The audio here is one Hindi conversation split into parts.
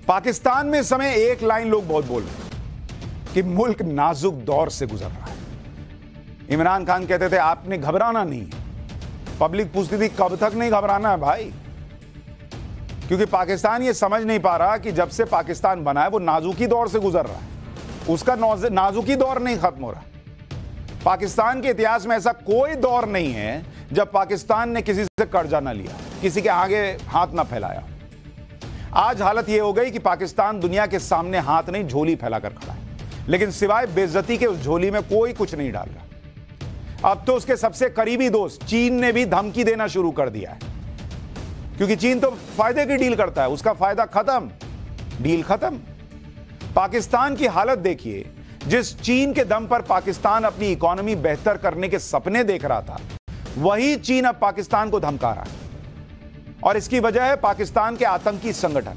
पाकिस्तान में इस समय एक लाइन लोग बहुत बोल रहे हैं कि मुल्क नाजुक दौर से गुजर रहा है। इमरान खान कहते थे आपने घबराना नहीं है। पब्लिक पूछती थी कब तक नहीं घबराना है भाई, क्योंकि पाकिस्तान ये समझ नहीं पा रहा कि जब से पाकिस्तान बना है वो नाजुकी दौर से गुजर रहा है, उसका नाजुकी दौर नहीं खत्म हो रहा। पाकिस्तान के इतिहास में ऐसा कोई दौर नहीं है जब पाकिस्तान ने किसी से कर्जा ना लिया, किसी के आगे हाथ ना फैलाया। आज हालत यह हो गई कि पाकिस्तान दुनिया के सामने हाथ नहीं झोली फैलाकर खड़ा है, लेकिन सिवाय बेइज्जती के उस झोली में कोई कुछ नहीं डाल रहा। अब तो उसके सबसे करीबी दोस्त चीन ने भी धमकी देना शुरू कर दिया है, क्योंकि चीन तो फायदे की डील करता है, उसका फायदा खत्म, डील खत्म। पाकिस्तान की हालत देखिए, जिस चीन के दम पर पाकिस्तान अपनी इकोनॉमी बेहतर करने के सपने देख रहा था, वही चीन अब पाकिस्तान को धमका रहा है। और इसकी वजह है पाकिस्तान के आतंकी संगठन।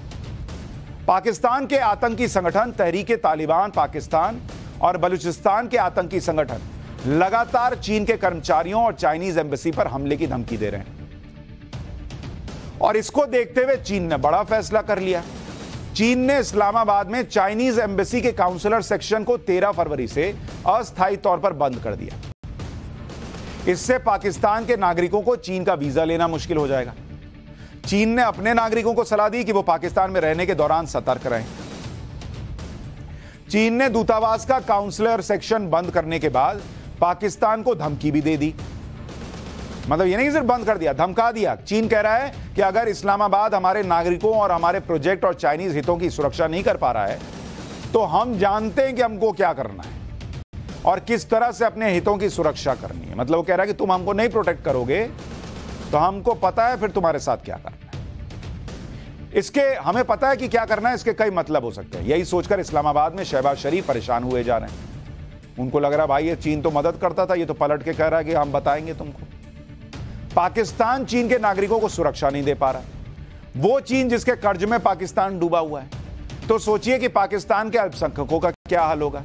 पाकिस्तान के आतंकी संगठन तहरीक तालिबान पाकिस्तान और बलूचिस्तान के आतंकी संगठन लगातार चीन के कर्मचारियों और चाइनीज एम्बेसी पर हमले की धमकी दे रहे हैं। और इसको देखते हुए चीन ने बड़ा फैसला कर लिया। चीन ने इस्लामाबाद में चाइनीज एम्बेसी के काउंसलर सेक्शन को 13 फरवरी से अस्थायी तौर पर बंद कर दिया। इससे पाकिस्तान के नागरिकों को चीन का वीजा लेना मुश्किल हो जाएगा। चीन ने अपने नागरिकों को सलाह दी कि वो पाकिस्तान में रहने के दौरान सतर्क रहें। चीन ने दूतावास का काउंसलर सेक्शन बंद करने के बाद पाकिस्तान को धमकी भी दे दी। मतलब ये नहीं सिर्फ बंद कर दिया, धमका दिया। चीन कह रहा है कि अगर इस्लामाबाद हमारे नागरिकों और हमारे प्रोजेक्ट और चाइनीज हितों की सुरक्षा नहीं कर पा रहा है, तो हम जानते हैं कि हमको क्या करना है और किस तरह से अपने हितों की सुरक्षा करनी है। मतलब वो कह रहा है कि तुम हमको नहीं प्रोटेक्ट करोगे तो हमको पता है फिर तुम्हारे साथ क्या करना है। इसके हमें पता है कि क्या करना है, इसके कई मतलब हो सकते हैं। यही सोचकर इस्लामाबाद में शहबाज शरीफ परेशान हुए जा रहे हैं। उनको लग रहा है भाई ये चीन तो मदद करता था, ये तो पलट के कह रहा है कि हम बताएंगे तुमको। पाकिस्तान चीन के नागरिकों को सुरक्षा नहीं दे पा रहा, वो चीन जिसके कर्ज में पाकिस्तान डूबा हुआ है। तो सोचिए कि पाकिस्तान के अल्पसंख्यकों का क्या हाल होगा।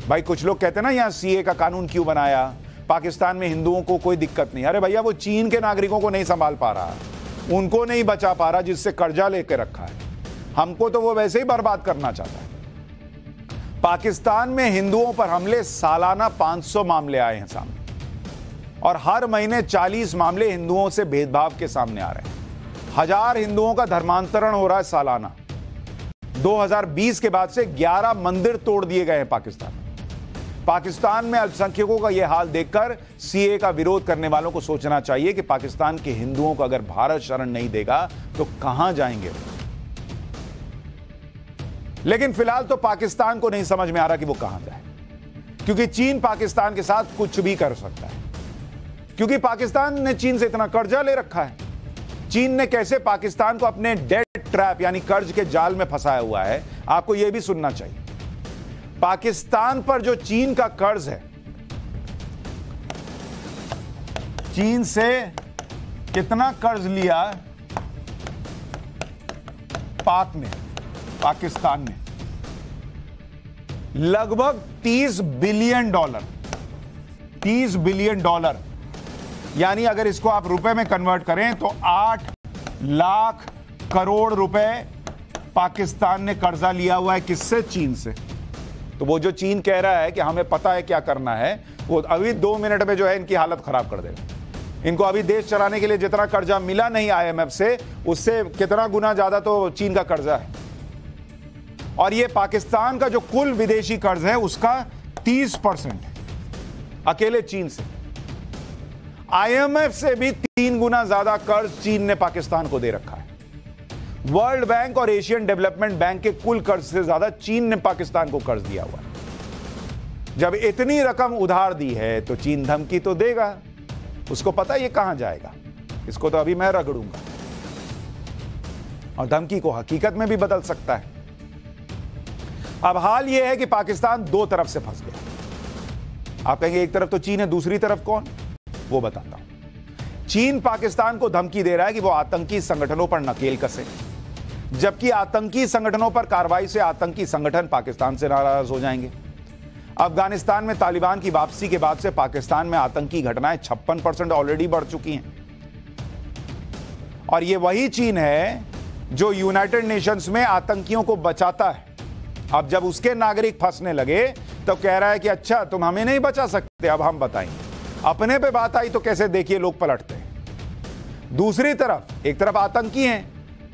भाई कुछ लोग कहते हैं ना यहां सीए का कानून क्यों बनाया, पाकिस्तान में हिंदुओं को कोई दिक्कत नहीं। अरे भैया वो चीन के नागरिकों को नहीं संभाल पा रहा, उनको नहीं बचा पा रहा जिससे कर्जा लेकर रखा है। हमको तो वो वैसे ही बर्बाद करना चाहता है। पाकिस्तान में हिंदुओं पर हमले सालाना 500 मामले आए हैं सामने, और हर महीने 40 मामले हिंदुओं से भेदभाव के सामने आ रहे हैं। 1000 हिंदुओं का धर्मांतरण हो रहा है सालाना। 2020 के बाद से 11 मंदिर तोड़ दिए गए हैं पाकिस्तान में। पाकिस्तान में अल्पसंख्यकों का यह हाल देखकर सीए का विरोध करने वालों को सोचना चाहिए कि पाकिस्तान के हिंदुओं को अगर भारत शरण नहीं देगा तो कहां जाएंगे। लेकिन फिलहाल तो पाकिस्तान को नहीं समझ में आ रहा कि वो कहां जाए, क्योंकि चीन पाकिस्तान के साथ कुछ भी कर सकता है, क्योंकि पाकिस्तान ने चीन से इतना कर्जा ले रखा है। चीन ने कैसे पाकिस्तान को अपने डेट ट्रैप यानी कर्ज के जाल में फंसाया हुआ है, आपको यह भी सुनना चाहिए। पाकिस्तान पर जो चीन का कर्ज है, चीन से कितना कर्ज लिया पाकिस्तान ने, लगभग $30 बिलियन। $30 बिलियन यानी अगर इसको आप रुपए में कन्वर्ट करें तो 8 लाख करोड़ रुपए पाकिस्तान ने कर्जा लिया हुआ है। किससे? चीन से। तो वो जो चीन कह रहा है कि हमें पता है क्या करना है, वो अभी 2 मिनट में जो है इनकी हालत खराब कर देगा। इनको अभी देश चलाने के लिए जितना कर्जा मिला नहीं IMF से, उससे कितना गुना ज्यादा तो चीन का कर्जा है। और ये पाकिस्तान का जो कुल विदेशी कर्ज है उसका 30% है अकेले चीन से। IMF से भी 3 गुना ज्यादा कर्ज चीन ने पाकिस्तान को दे रखा है। वर्ल्ड बैंक और एशियन डेवलपमेंट बैंक के कुल कर्ज से ज्यादा चीन ने पाकिस्तान को कर्ज दिया हुआ है। जब इतनी रकम उधार दी है तो चीन धमकी तो देगा, उसको पता है ये कहां जाएगा, इसको तो अभी मैं रगड़ूंगा। और धमकी को हकीकत में भी बदल सकता है। अब हाल यह है कि पाकिस्तान 2 तरफ से फंस गया। आप कहेंगे एक तरफ तो चीन है, दूसरी तरफ कौन? वो बताता हूं। चीन पाकिस्तान को धमकी दे रहा है कि वो आतंकी संगठनों पर नकेल कसे, जबकि आतंकी संगठनों पर कार्रवाई से आतंकी संगठन पाकिस्तान से नाराज हो जाएंगे। अफगानिस्तान में तालिबान की वापसी के बाद से पाकिस्तान में आतंकी घटनाएं 56% ऑलरेडी बढ़ चुकी हैं। और ये वही चीन है जो यूनाइटेड नेशंस में आतंकियों को बचाता है, अब जब उसके नागरिक फंसने लगे तो कह रहा है कि अच्छा तुम हमें नहीं बचा सकते, अब हम बताएंगे। अपने पे बात आई तो कैसे देखिए लोग पलटते हैं। दूसरी तरफ एक तरफ आतंकी हैं,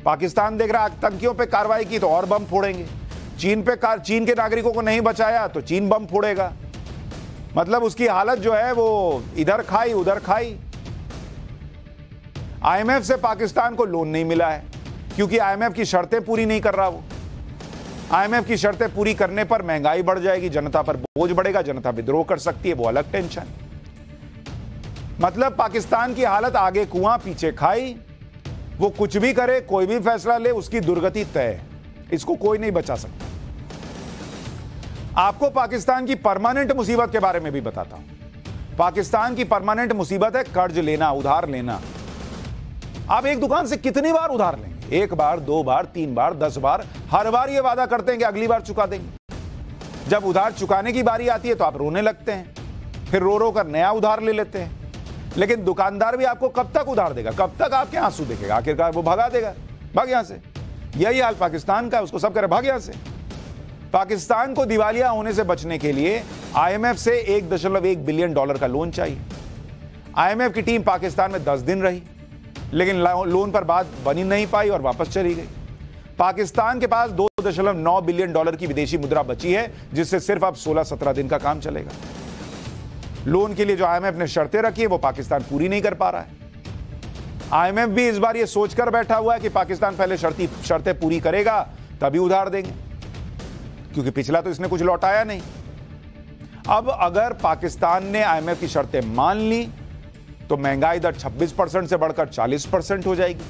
पाकिस्तान देख रहा आतंकियों पे कार्रवाई की तो और बम फोड़ेंगे, चीन के नागरिकों को नहीं बचाया तो चीन बम फोड़ेगा। मतलब उसकी हालत जो है वो इधर खाई उधर खाई। आईएमएफ से पाकिस्तान को लोन नहीं मिला है क्योंकि आईएमएफ की शर्तें पूरी नहीं कर रहा वो। आईएमएफ की शर्तें पूरी करने पर महंगाई बढ़ जाएगी, जनता पर बोझ बढ़ेगा, जनता विद्रोह कर सकती है, वो अलग टेंशन। मतलब पाकिस्तान की हालत आगे कुआं पीछे खाई। वो कुछ भी करे, कोई भी फैसला ले, उसकी दुर्गति तय है, इसको कोई नहीं बचा सकता। आपको पाकिस्तान की परमानेंट मुसीबत के बारे में भी बताता हूं। पाकिस्तान की परमानेंट मुसीबत है कर्ज लेना, उधार लेना। आप एक दुकान से कितनी बार उधार लेंगे? एक बार, दो बार, तीन बार, 10 बार। हर बार ये वादा करते हैं कि अगली बार चुका देंगे। जब उधार चुकाने की बारी आती है तो आप रोने लगते हैं, फिर रो रो कर नया उधार ले लेते हैं। लेकिन दुकानदार भी आपको कब तक उधार देगा, कब तक आपके आंसू देखेगा? आखिरकार वो भगा देगा, भाग यहां से। यही हाल पाकिस्तान का है, उसको सब कह रहे भाग यहां से। पाकिस्तान को दिवालिया होने से बचने के लिए आईएमएफ से $1.1 बिलियन का लोन चाहिए। आईएमएफ की टीम पाकिस्तान में 10 दिन रही, लेकिन लोन पर बात बनी नहीं पाई और वापस चली गई। पाकिस्तान के पास $2.9 बिलियन की विदेशी मुद्रा बची है, जिससे सिर्फ अब 16-17 दिन का काम चलेगा। लोन के लिए जो आईएमएफ ने शर्तें रखी है वो पाकिस्तान पूरी नहीं कर पा रहा है। आईएमएफ भी इस बार ये सोचकर बैठा हुआ है कि पाकिस्तान पहले शर्तें पूरी करेगा तभी उधार देंगे, क्योंकि पिछला तो इसने कुछ लौटाया नहीं। अब अगर पाकिस्तान ने आईएमएफ की शर्तें मान ली तो महंगाई दर 26% से बढ़कर 40% हो जाएगी।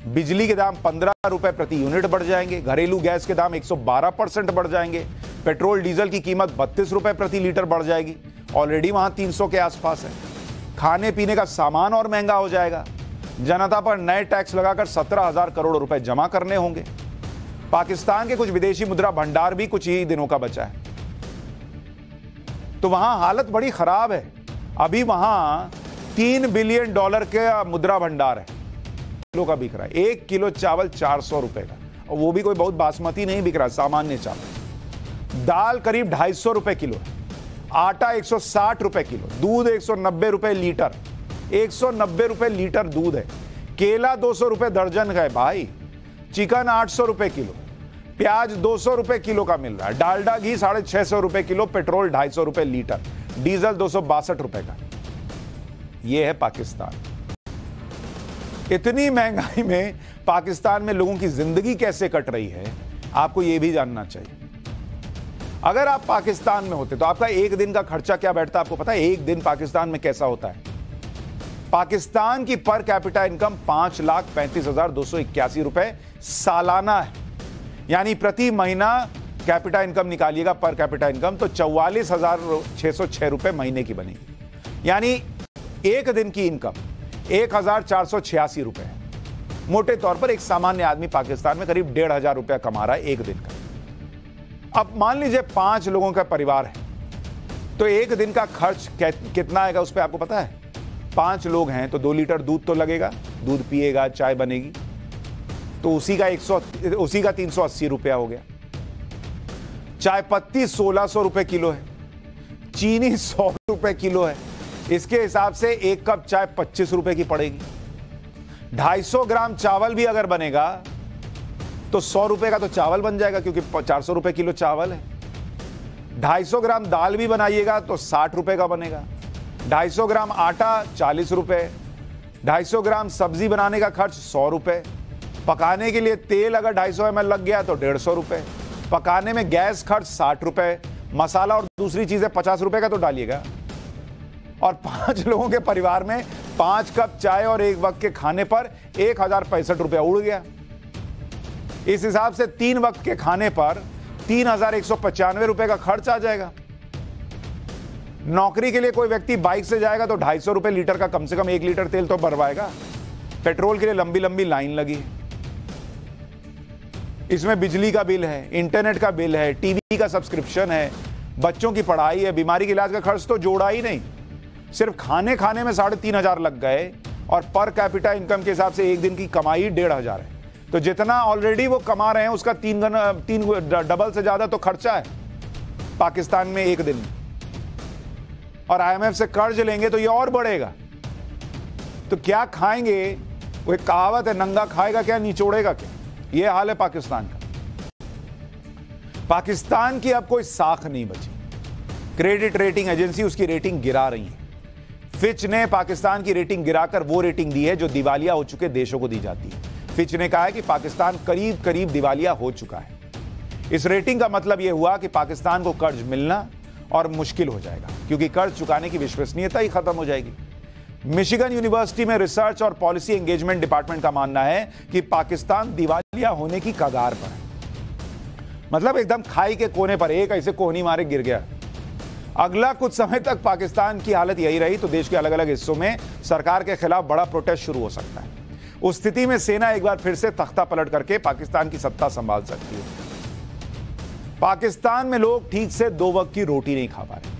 बिजली के दाम 15 रुपए प्रति यूनिट बढ़ जाएंगे। घरेलू गैस के दाम 112% बढ़ जाएंगे। पेट्रोल डीजल की कीमत 32 रुपए प्रति लीटर बढ़ जाएगी, ऑलरेडी वहां 300 के आसपास है। खाने पीने का सामान और महंगा हो जाएगा। जनता पर नए टैक्स लगाकर 17,000 करोड़ रुपए जमा करने होंगे। पाकिस्तान के कुछ विदेशी मुद्रा भंडार भी कुछ ही दिनों का बचा है, तो वहां हालत बड़ी खराब है। अभी वहां $3 बिलियन का मुद्रा भंडार है, किलो का बिक रहा है। 1 किलो चावल 400 रुपए का, और वो भी कोई बहुत बासमती नहीं बिक रहा, सामान्य चावल। दाल करीब 250 रुपए किलो है, आटा 160 रुपए किलो, दूध 190 रुपए लीटर, 190 रुपए लीटर दूध है। केला 200 रुपए दर्जन का है भाई। चिकन 800 रुपए किलो, प्याज 200 रुपए किलो का मिल रहा है। डालडा घी 650 रुपए किलो, पेट्रोल 250 रुपए लीटर, डीजल 262 रुपए का। यह है पाकिस्तान। इतनी महंगाई में पाकिस्तान में लोगों की जिंदगी कैसे कट रही है, आपको यह भी जानना चाहिए। अगर आप पाकिस्तान में होते तो आपका एक दिन का खर्चा क्या बैठता, आपको पता है? एक दिन पाकिस्तान में कैसा होता है? पाकिस्तान की पर कैपिटा इनकम 5,35,281 रुपए सालाना है। यानी प्रति महीना capita income निकालिएगा, per capita income, तो 44,606 रुपए महीने की बनेगी। यानी एक दिन की इनकम 1,486 रुपए है। मोटे तौर पर एक सामान्य आदमी पाकिस्तान में करीब 1,500 रुपया कमा रहा है एक दिन का। अब मान लीजिए 5 लोगों का परिवार है, तो एक दिन का खर्च कितना आएगा उस पर आपको पता है? 5 लोग हैं तो 2 लीटर दूध तो लगेगा, दूध पिएगा, चाय बनेगी, तो उसी का 380 रुपया हो गया। चाय पत्ती 1600 रुपए किलो है, चीनी 100 रुपए किलो है। इसके हिसाब से एक कप चाय 25 रुपए की पड़ेगी। 250 ग्राम चावल भी अगर बनेगा तो 100 रुपए का तो चावल बन जाएगा, क्योंकि 400 रुपए किलो चावल है। 250 ग्राम दाल भी बनाइएगा तो 60 रुपए का बनेगा। 250 ग्राम आटा 40 रुपए। 250 ग्राम सब्जी बनाने का खर्च 100 रुपए। पकाने के लिए तेल अगर 250 ml लग गया तो 150 रुपए। पकाने में गैस खर्च 60 रुपए। मसाला और दूसरी चीजें 50 रुपए का तो डालिएगा। और 5 लोगों के परिवार में 5 कप चाय और एक वक्त के खाने पर 1,065 रुपया उड़ गया। इस हिसाब से 3 वक्त के खाने पर 3,195 रुपए का खर्च आ जाएगा। नौकरी के लिए कोई व्यक्ति बाइक से जाएगा तो 250 रुपए लीटर का कम से कम 1 लीटर तेल तो भरवाएगा। पेट्रोल के लिए लंबी लंबी लाइन लगी है। इसमें बिजली का बिल है, इंटरनेट का बिल है, टीवी का सब्सक्रिप्शन है, बच्चों की पढ़ाई है, बीमारी के इलाज का खर्च तो जोड़ा ही नहीं। सिर्फ खाने में 3,500 लग गए, और पर कैपिटा इनकम के हिसाब से एक दिन की कमाई 1,500 है। तो जितना ऑलरेडी वो कमा रहे हैं उसका तीन डबल से ज्यादा तो खर्चा है पाकिस्तान में एक दिन में। और आईएमएफ से कर्ज लेंगे तो ये और बढ़ेगा। तो क्या खाएंगे? वो एक कहावत है, नंगा खाएगा क्या निचोड़ेगा क्या। ये हाल है पाकिस्तान का। पाकिस्तान की अब कोई साख नहीं बची। क्रेडिट रेटिंग एजेंसी उसकी रेटिंग गिरा रही है। फिच ने पाकिस्तान की रेटिंग गिराकर वो रेटिंग दी है जो दिवालिया हो चुके देशों को दी जाती है। फिच ने कहा है कि पाकिस्तान करीब करीब दिवालिया हो चुका है। इस रेटिंग का मतलब यह हुआ कि पाकिस्तान को कर्ज मिलना और मुश्किल हो जाएगा, क्योंकि कर्ज चुकाने की विश्वसनीयता ही खत्म हो जाएगी। मिशिगन यूनिवर्सिटी में रिसर्च और पॉलिसी एंगेजमेंट डिपार्टमेंट का मानना है कि पाकिस्तान दिवालिया होने की कगार पर है। मतलब एकदम खाई के कोने पर, एक ऐसे कोहनी मारे गिर गया। अगला कुछ समय तक पाकिस्तान की हालत यही रही तो देश के अलग अलग हिस्सों में सरकार के खिलाफ बड़ा प्रोटेस्ट शुरू हो सकता है। उस स्थिति में सेना एक बार फिर से तख्ता पलट करके पाकिस्तान की सत्ता संभाल सकती है। पाकिस्तान में लोग ठीक से 2 वक्त की रोटी नहीं खा पा रहे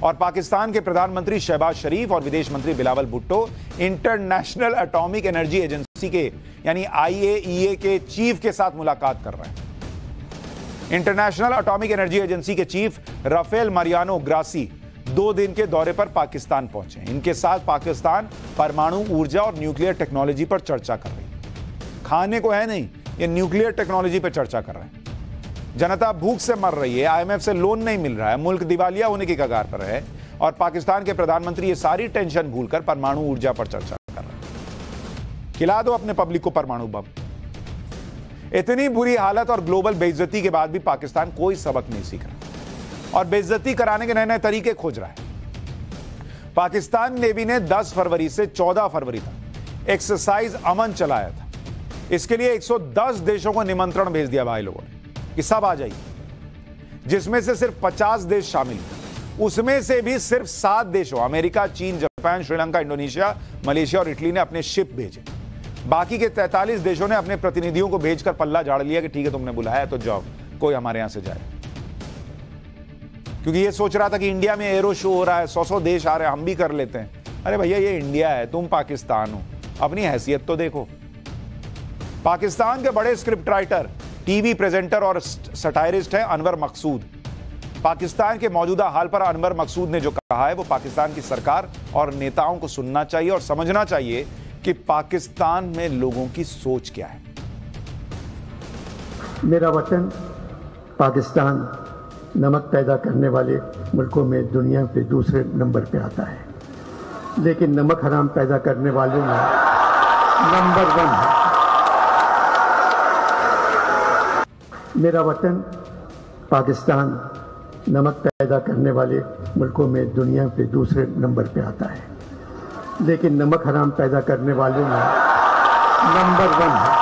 और पाकिस्तान के प्रधानमंत्री शहबाज शरीफ और विदेश मंत्री Bilawal Bhutto international atomic energy agency के यानी IAEA के चीफ के साथ मुलाकात कर रहे हैं। इंटरनेशनल एटॉमिक एनर्जी एजेंसी के चीफ राफेल मारियानो ग्रासी 2 दिन के दौरे पर पाकिस्तान पहुंचे। इनके साथ पाकिस्तान परमाणु ऊर्जा और न्यूक्लियर टेक्नोलॉजी पर चर्चा कर रही है। खाने को है नहीं, ये न्यूक्लियर टेक्नोलॉजी पर चर्चा कर रहे हैं। जनता भूख से मर रही है, IMF से लोन नहीं मिल रहा है, मुल्क दिवालिया होने की कगार पर है और पाकिस्तान के प्रधानमंत्री ये सारी टेंशन भूलकर परमाणु ऊर्जा पर चर्चा कर रहे हैं। खिला दो अपने पब्लिक को परमाणु बम। इतनी बुरी हालत और ग्लोबल बेइज्जती के बाद भी पाकिस्तान कोई सबक नहीं सीख रहा और बेइज्जती कराने के नए नए तरीके खोज रहा है। पाकिस्तान नेवी ने 10 फरवरी से 14 फरवरी तक एक्सरसाइज अमन चलाया था। इसके लिए 110 देशों को निमंत्रण भेज दिया भाई लोगों ने कि सब आ जाइए, जिसमें से सिर्फ 50 देश शामिल हैं। उसमें से भी सिर्फ 7 देशों अमेरिका, चीन, जापान, श्रीलंका, इंडोनेशिया, मलेशिया और इटली ने अपने शिप भेजे। बाकी के 43 देशों ने अपने प्रतिनिधियों को भेजकर पल्ला झाड़ लिया कि ठीक है तुमने बुलाया तो जाओ, कोई हमारे यहां से जाए। क्योंकि ये सोच रहा था कि इंडिया में एरो शो हो रहा है, 100 देश आ रहे हैं, हम भी कर लेते हैं। अरे भैया ये इंडिया है, तुम पाकिस्तान हो, अपनी हैसियत तो देखो। पाकिस्तान के बड़े स्क्रिप्ट राइटर, टीवी प्रेजेंटर और सटायरिस्ट हैं अनवर मकसूद। पाकिस्तान के मौजूदा हाल पर अनवर मकसूद ने जो कहा है वो पाकिस्तान की सरकार और नेताओं को सुनना चाहिए और समझना चाहिए कि पाकिस्तान में लोगों की सोच क्या है। मेरा वतन पाकिस्तान नमक पैदा करने वाले मुल्कों में दुनिया पे दूसरे नंबर पे आता है, लेकिन नमक हराम पैदा करने वालों में नंबर 1 है। मेरा वतन पाकिस्तान नमक पैदा करने वाले मुल्कों में दुनिया पे दूसरे नंबर पे आता है, लेकिन नमक हराम पैदा करने वालों में नंबर 1 है।